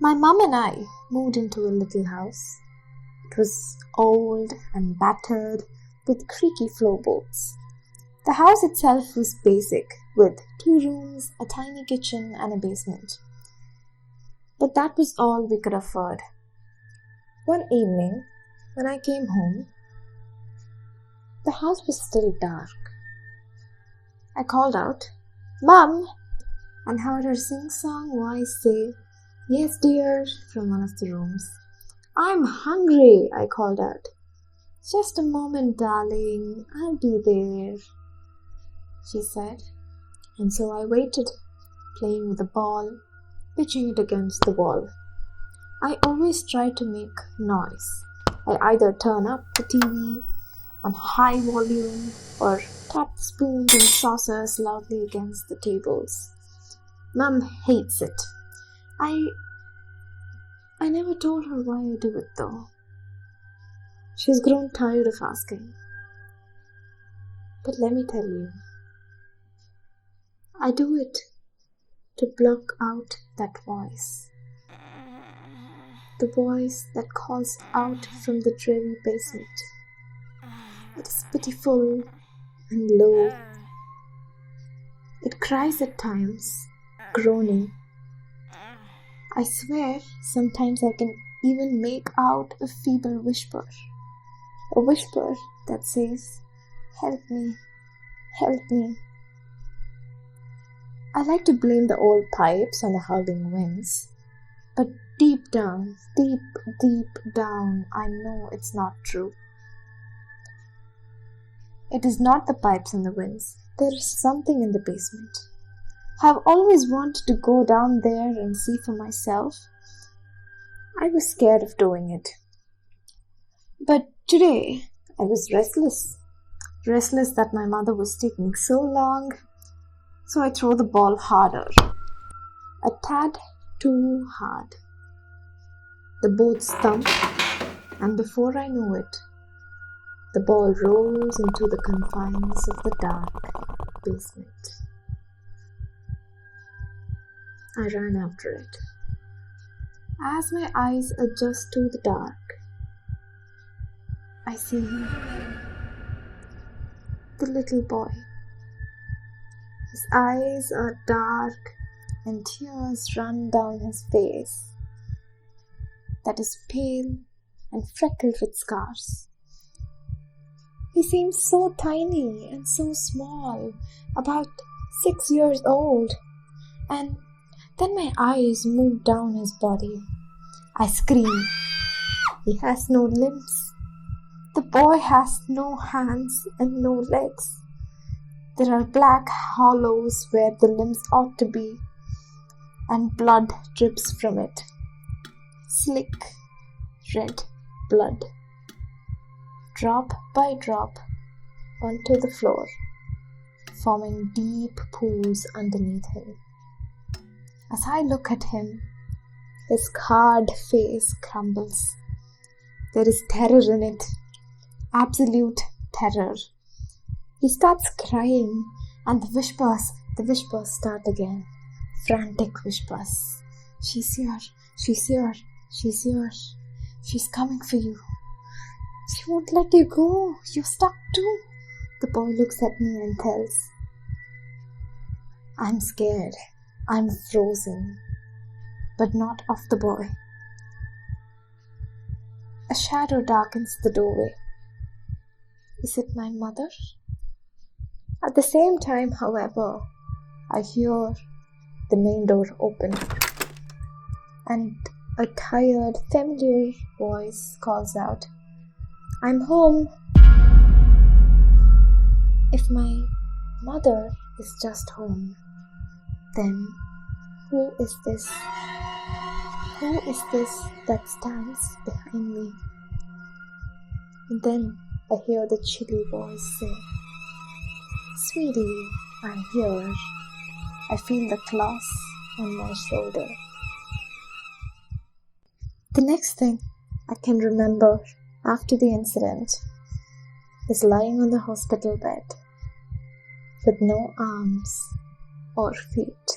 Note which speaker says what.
Speaker 1: My mum and I moved into a little house. It was old and battered with creaky floorboards. The house itself was basic, with 2 rooms, a tiny kitchen, and a basement. But that was all we could afford. One evening, when I came home, the house was still dark. I called out, "Mum!" and heard her sing-song voice say, "Yes, dear," from one of the rooms. "I'm hungry," I called out. "Just a moment, darling, I'll be there," she said. And so I waited, playing with the ball, pitching it against the wall. I always try to make noise. I either turn up the TV on high volume or tap the spoons and saucers loudly against the tables. Mum hates it. I never told her why I do it though. She's grown tired of asking. But let me tell you, I do it to block out that voice. The voice that calls out from the dreary basement. It is pitiful and low. It cries at times, groaning. I swear, sometimes I can even make out a feeble whisper. A whisper that says, "Help me, help me." I like to blame the old pipes and the howling winds. But deep down, I know it's not true. It is not the pipes and the winds. There is something in the basement. I've always wanted to go down there and see for myself. I was scared of doing it. But today, I was restless. Restless that my mother was taking so long. So I throw the ball harder. A tad too hard. The boards thump, and before I know it, the ball rolls into the confines of the dark basement. I ran after it. As my eyes adjust to the dark, I see him, the little boy. His eyes are dark and tears run down his face that is pale and freckled with scars. He seems so tiny and so small, about 6 years old, and then my eyes move down his body. I scream. He has no limbs. The boy has no hands and no legs. There are black hollows where the limbs ought to be, and blood drips from it. Slick, red blood. Drop by drop onto the floor, forming deep pools underneath him. As I look at him, his scarred face crumbles. There is terror in it, absolute terror. He starts crying, and the whispers start again. Frantic whispers. "She's here, she's here, she's here. She's coming for you. She won't let you go. You're stuck too." The boy looks at me and tells. I'm scared. I'm frozen. But not of the boy. A shadow darkens the doorway. Is it my mother? At the same time, however, I hear the main door open, and a tired, familiar voice calls out, "I'm home." If my mother is just home, then who is this? Who is this that stands behind me? And then I hear the chilly voice say, "Sweetie, I'm here." I feel the claws on my shoulder. The next thing I can remember after the incident is lying on the hospital bed with no arms or feet.